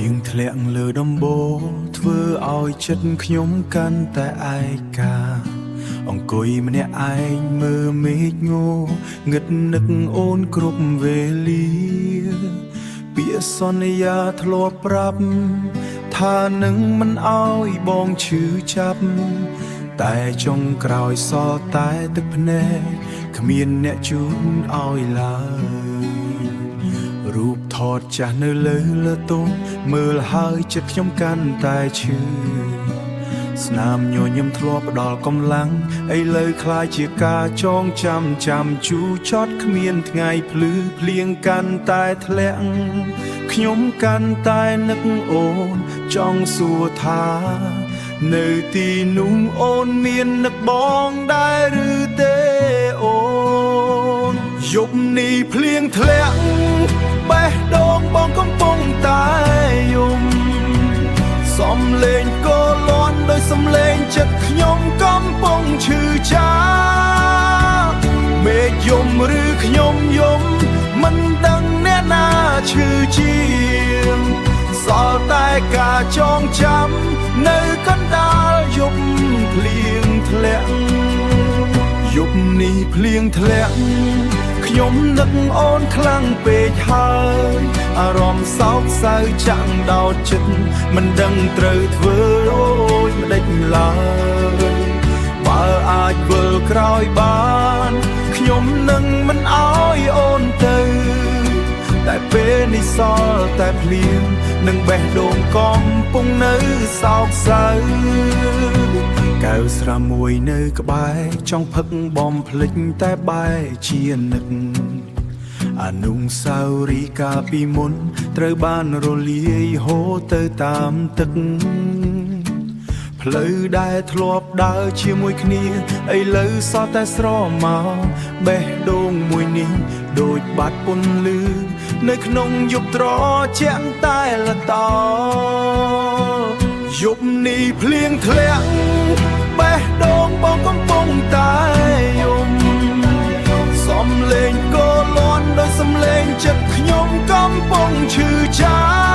ៀងធ្លាក់លើដំបូលធ្វើឲ្យចិត្តខ្ញុំកាន់តែឯកាអង្គុយម្នាក់ឯងមើលមេឃងោងឹតនឹកអូនគ្រប់វេលាពាក្យសន្យាធ្លាប់ប្រាប់ថានឹងមិនឲ្យបងឈឺចាប់តែចុងក្រោយសល់តែទឹកភ្នែកគ្មានអ្នកជូនឲ្យឡើយរូបថតចាស់នៅលើលតុមើលហើយចិត្តខ្ញុំកាន់តែឈឺស្នាមញញឹមធ្លាប់ផ្ដល់កម្លាំងឥឡូវคล้ายជាការចងចាំជូរចត់គ្មានថ្ងៃភ្លឺភ្លៀងកាន់តែធ្លាក់ខ្ញុំកាន់តែនឹកអូនចង់សួរថានៅទីនោះអូនមាននឹកបងដែរឬទេអូនយប់នេះភ្លៀងធ្លាក់បេះដូងបងកំពុងតែយំសំលេងក៏លាន់ដោយសំលេងចិត្តខ្ញុំកំពុងឈឺចាប់មេឃយំឬខ្ញុំយំមិនដឹងអ្នកណាឈឺជាងសល់តែការចងចាំនៅកណ្ដាលយប់ភ្លៀងធ្លាក់យប់នេះភ្លៀងធ្លាក់ខ្ញុំនឹកអូនខ្លាំងពេកហើយអារម្មណ៍សោកសៅចាំងដោតចិត្តមិនដឹងត្រូវធ្វើអូយម្ដេចឡើយបើអាចវិលក្រោយបានខ្ញុំនឹងមិនអោយអូនទៅតែពេលនេះសល់តែភ្លៀងនឹងបេះដូងកំពុងនៅសោកសៅកៅស្រាមួយនៅក្បែរចង់ផឹកបំភ្លេចតែបែរជានឹកអនុស្សាវរីយ៍កាលពីមុនត្រូវបានរលាយហូរទៅតាមទឹកផ្លូវដែលធ្លាប់ដើរជាមួយគ្នាឥឡូវសល់តែស្រមោបេះដូងមួយនេះដូចបាត់ពន្លឺនៅក្នុងយប់ត្រជាក់តែលតយប់នេះភ្លៀងធ្លាក់បេះដូងបងកំពុងតែយំសំលេងក៏លាន់ដោយសំលេងចិត្តខ្ញុំកំពុងឈឺចាប់